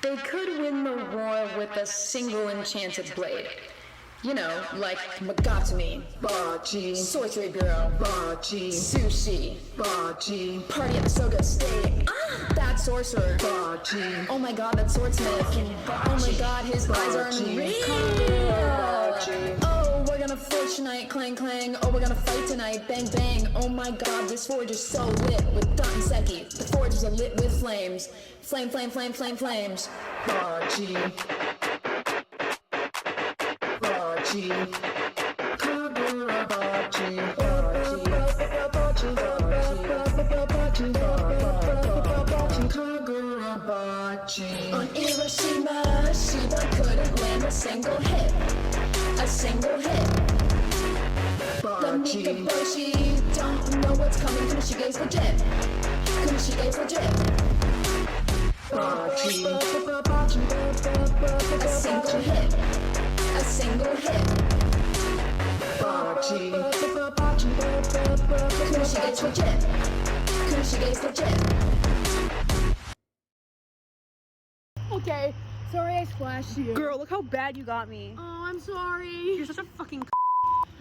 They could win the war with a single enchanted blade. You know, like Mogatami, Baji, Sorcery Bureau, Baji, Sushi, Baji, Party at the Soga Estate. That sorcerer, Baji. Oh my god, that swordsmith. Oh my god, his eyes are unreal. Oh, we're gonna forge tonight, clang clang. Oh, we're gonna fight tonight, bang bang. Oh my god, this forge is so lit with Dot and Seki. The forge is lit with flames. Flame, flame, flame, flame, flames. Baji. Kagurabachi, Kagurabachi. On Hiroshima, Shiba couldn't land a single hit. A single hit. The Mikaboshi don't know what's coming. Kunishige's legit. Kunishige's legit. A single hit. A single hit. Kunishige's legit. Kunishige's legit. Okay, sorry I splashed you. Girl, look how bad you got me. Oh, I'm sorry. You're such a fucking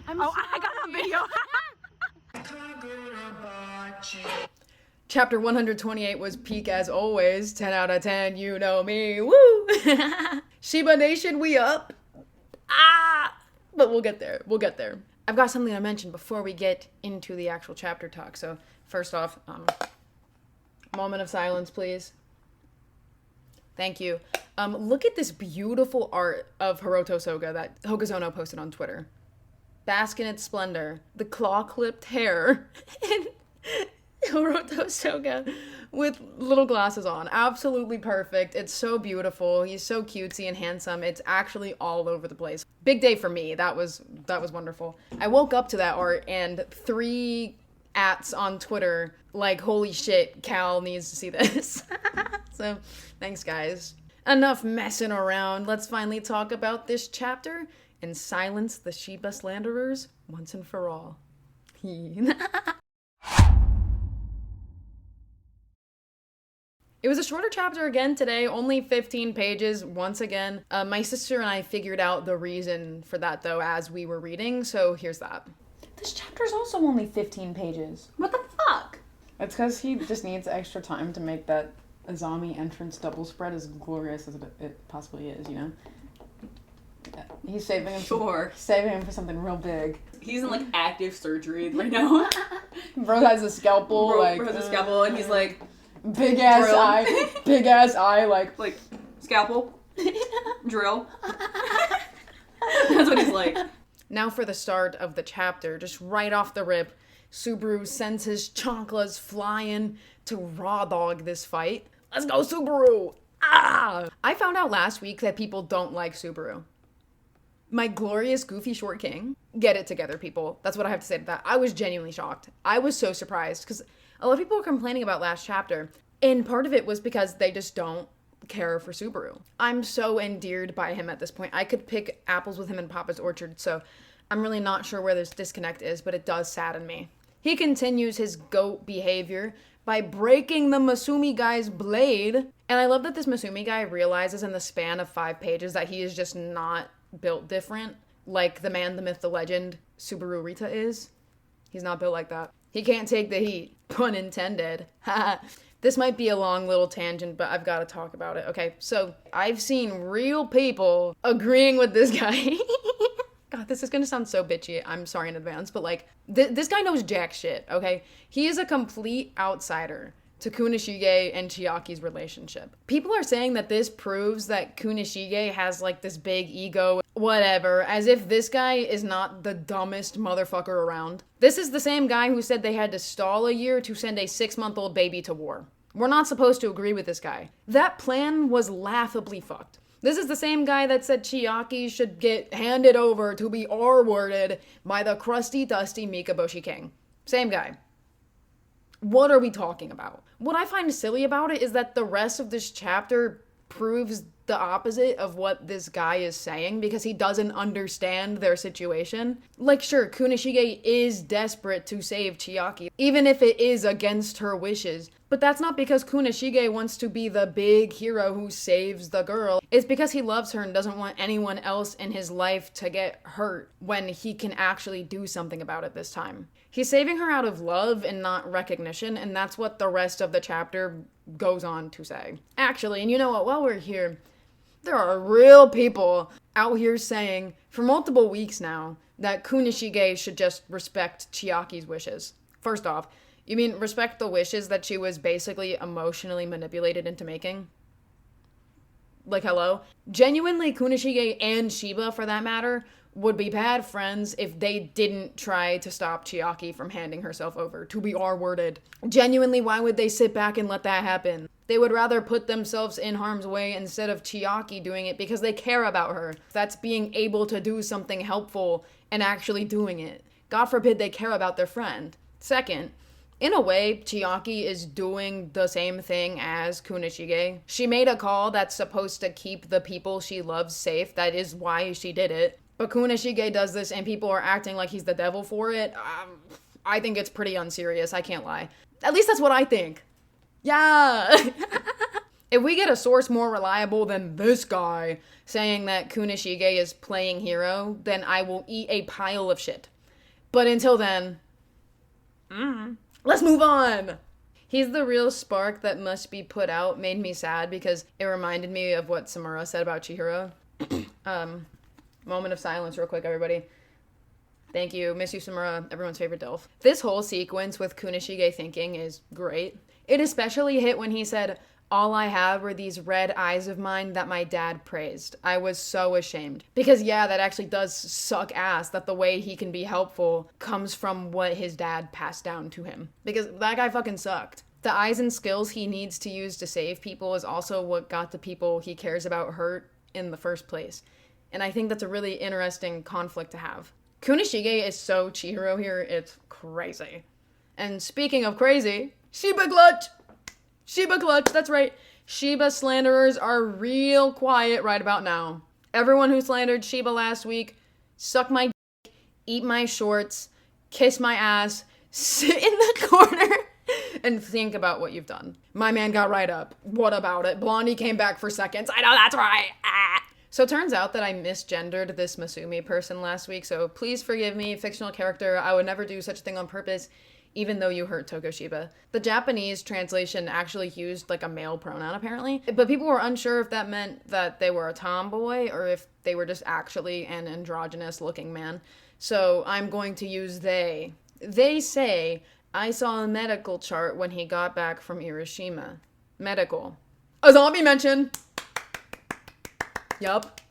I'm Oh, sorry. I got it on video. Chapter 128 was peak as always. 10 out of 10, you know me. Woo! Shiba Nation, we up. But we'll get there. We'll get there. I've got something to mention before we get into the actual chapter talk. So, first off, moment of silence, please. Thank you. Look at this beautiful art of Hiroto Soga that Hokuzono posted on Twitter. Bask in its splendor. The claw-clipped hair. And Hiroto Soga with little glasses on. Absolutely perfect. It's so beautiful. He's so cutesy and handsome. It's actually all over the place. Big day for me. That was wonderful. I woke up to that art and 3 ats on Twitter like, holy shit, Cal needs to see this. So, thanks guys. Enough messing around. Let's finally talk about this chapter and silence the Shiba slanderers once and for all. It was a shorter chapter again today, only 15 pages once again. My sister and I figured out the reason for that though as we were reading, so here's that. This chapter's also only 15 pages. What the fuck? It's because he just needs extra time to make that Azami entrance double spread as glorious as it possibly is, you know? He's saving him. Sure. Saving him for something real big. He's in like active surgery right now. Bro has a scalpel. Bro like has a scalpel and he's like big ass drill. eye. Big ass eye. Like scalpel, drill. That's what he's like. Now for the start of the chapter, just right off the rip, Subaru sends his chanclas flying to raw dog this fight. Let's go, Subaru! I found out last week that people don't like Subaru. My glorious goofy short king. Get it together, people. That's what I have to say to that. I was genuinely shocked. I was so surprised because a lot of people were complaining about last chapter, and part of it was because they just don't care for Subaru. I'm so endeared by him at this point. I could pick apples with him in Papa's orchard, so I'm really not sure where this disconnect is, but it does sadden me. He continues his goat behavior by breaking the Masumi guy's blade, and I love that this Masumi guy realizes in the span of 5 pages that he is just not built different, like the man, the myth, the legend Subaru Rita is. He's not built like that. He can't take the heat. Pun intended. This might be a long little tangent, but I've got to talk about it. Okay, so I've seen real people agreeing with this guy. God, this is gonna sound so bitchy. I'm sorry in advance, but like, this guy knows jack shit, okay? He is a complete outsider to Kunishige and Chiaki's relationship. People are saying that this proves that Kunishige has like this big ego, whatever, as if this guy is not the dumbest motherfucker around. This is the same guy who said they had to stall a year to send a 6-month-old baby to war. We're not supposed to agree with this guy. That plan was laughably fucked. This is the same guy that said Chiaki should get handed over to be R-worded by the crusty, dusty Mikaboshi King. Same guy. What are we talking about? What I find silly about it is that the rest of this chapter proves the opposite of what this guy is saying because he doesn't understand their situation. Like, sure, Kunishige is desperate to save Chiaki, even if it is against her wishes. But that's not because Kunishige wants to be the big hero who saves the girl. It's because he loves her and doesn't want anyone else in his life to get hurt when he can actually do something about it this time. He's saving her out of love and not recognition, and that's what the rest of the chapter goes on to say. Actually, and you know what, while we're here, there are real people out here saying, for multiple weeks now, that Kunishige should just respect Chiaki's wishes. First off, you mean respect the wishes that she was basically emotionally manipulated into making? Like, hello? Genuinely, Kunishige and Shiba, for that matter, would be bad friends if they didn't try to stop Chiaki from handing herself over, to be R-worded. Genuinely, why would they sit back and let that happen? They would rather put themselves in harm's way instead of Chiaki doing it because they care about her. That's being able to do something helpful and actually doing it. God forbid they care about their friend. Second, in a way, Chiaki is doing the same thing as Kunishige. She made a call that's supposed to keep the people she loves safe. That is why she did it. But Kunishige does this and people are acting like he's the devil for it. I think it's pretty unserious, I can't lie. At least that's what I think. Yeah! If we get a source more reliable than this guy saying that Kunishige is playing hero, then I will eat a pile of shit. But until then, let's move on! He's the real spark that must be put out made me sad because it reminded me of what Samura said about Chihiro. Moment of silence real quick, everybody. Thank you. Miss you, Samura. Everyone's favorite Delph. This whole sequence with Kunishige thinking is great. It especially hit when he said, "All I have were these red eyes of mine that my dad praised." I was so ashamed. Because yeah, that actually does suck ass that the way he can be helpful comes from what his dad passed down to him. Because that guy fucking sucked. The eyes and skills he needs to use to save people is also what got the people he cares about hurt in the first place. And I think that's a really interesting conflict to have. Kunishige is so Chihiro here, it's crazy. And speaking of crazy, Shiba clutch! Shiba clutch, that's right. Shiba slanderers are real quiet right about now. Everyone who slandered Shiba last week, suck my dick, eat my shorts, kiss my ass, sit in the corner, and think about what you've done. My man got right up. What about it? Blondie came back for seconds. I know that's right. Ah. So it turns out that I misgendered this Masumi person last week, so please forgive me, fictional character. I would never do such a thing on purpose, even though you hurt Tokoshiba. The Japanese translation actually used like a male pronoun apparently, but people were unsure if that meant that they were a tomboy or if they were just actually an androgynous looking man. So I'm going to use they. They say, I saw a medical chart when he got back from Hiroshima. Medical. A zombie mention! Yup.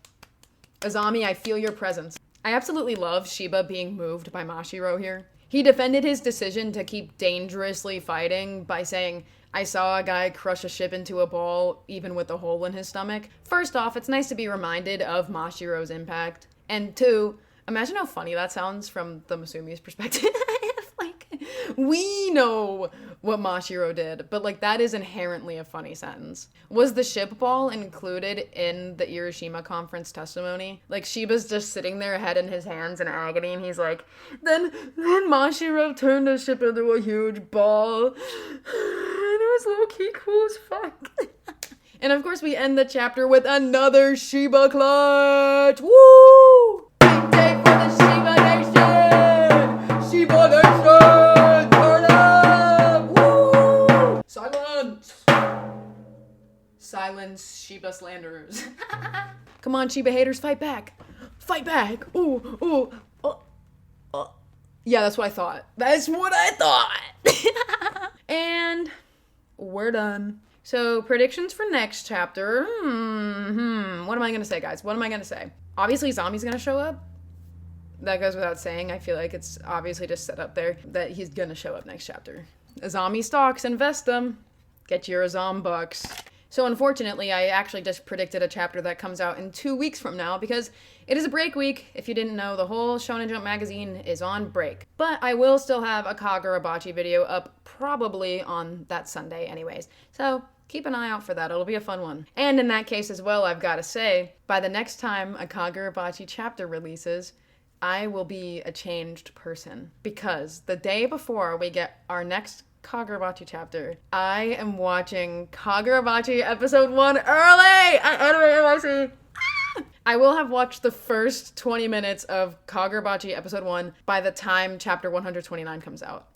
Azami, I feel your presence. I absolutely love Shiba being moved by Mashiro here. He defended his decision to keep dangerously fighting by saying, I saw a guy crush a ship into a ball, even with a hole in his stomach. First off, it's nice to be reminded of Mashiro's impact. And two, imagine how funny that sounds from the Masumi's perspective. We know what Mashiro did, but like that is inherently a funny sentence. Was the ship ball included in the Hiroshima conference testimony? Like Shiba's just sitting there, head in his hands in agony, and he's like, then Mashiro turned the ship into a huge ball, and it was low-key cool as fuck. And of course we end the chapter with another Shiba clutch! Woo! Big day for the Shiba Nation! Shiba Nation! Silence, Shiba slanderers. Come on, Shiba haters, fight back. Fight back. Ooh, ooh. Yeah, that's what I thought. That's what I thought. And we're done. So, predictions for next chapter. What am I going to say, guys? What am I going to say? Obviously, Zami's going to show up. That goes without saying. I feel like it's obviously just set up there that he's going to show up next chapter. Azami stocks, invest them. Get your Azam bucks. So unfortunately, I actually just predicted a chapter that comes out in 2 weeks from now because it is a break week. If you didn't know, the whole Shonen Jump magazine is on break. But I will still have a Kagurabachi video up probably on that Sunday anyways. So keep an eye out for that. It'll be a fun one. And in that case as well, I've got to say, by the next time a Kagurabachi chapter releases, I will be a changed person. Because the day before we get our next Kagurabachi chapter, I am watching Kagurabachi episode 1 early at Anime NYC. I will have watched the first 20 minutes of Kagurabachi episode 1 by the time chapter 129 comes out.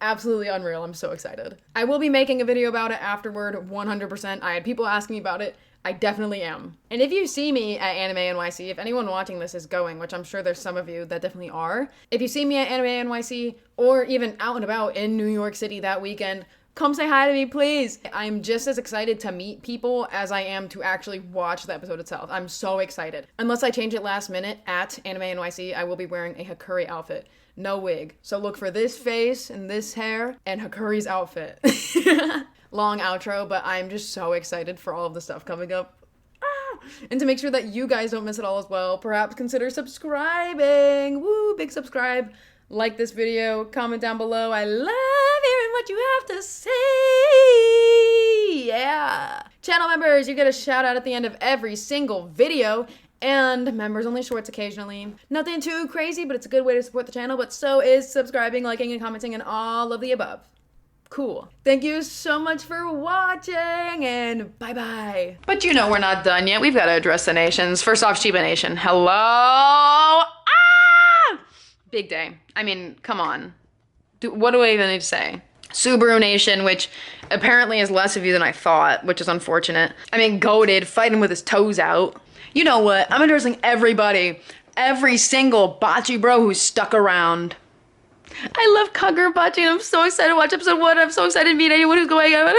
Absolutely unreal. I'm so excited. I will be making a video about it afterward, 100%. I had people asking me about it. I definitely am. And if you see me at Anime NYC, if anyone watching this is going, which I'm sure there's some of you that definitely are, if you see me at Anime NYC or even out and about in New York City that weekend, come say hi to me, please. I'm just as excited to meet people as I am to actually watch the episode itself. I'm so excited. Unless I change it last minute at Anime NYC, I will be wearing a Hakuri outfit. No wig. So look for this face and this hair and Hakuri's outfit. Long outro, but I'm just so excited for all of the stuff coming up. And to make sure that you guys don't miss it all as well, perhaps consider subscribing. Woo, big subscribe. Like this video, comment down below. I love hearing what you have to say. Yeah. Channel members, you get a shout out at the end of every single video. And members only shorts occasionally. Nothing too crazy, but it's a good way to support the channel. But so is subscribing, liking, and commenting, and all of the above. Cool. Thank you so much for watching, and bye-bye. But you know we're not done yet. We've got to address the nations. First off, Shiba Nation. Hello? Ah! Big day. I mean, come on. What do I even need to say? Subaru Nation, which apparently is less of you than I thought, which is unfortunate. I mean, goated, fighting with his toes out. You know what? I'm addressing everybody. Every single bocce bro who's stuck around. I love Kagurabachi and I'm so excited to watch episode 1. I'm so excited to meet anyone who's going on.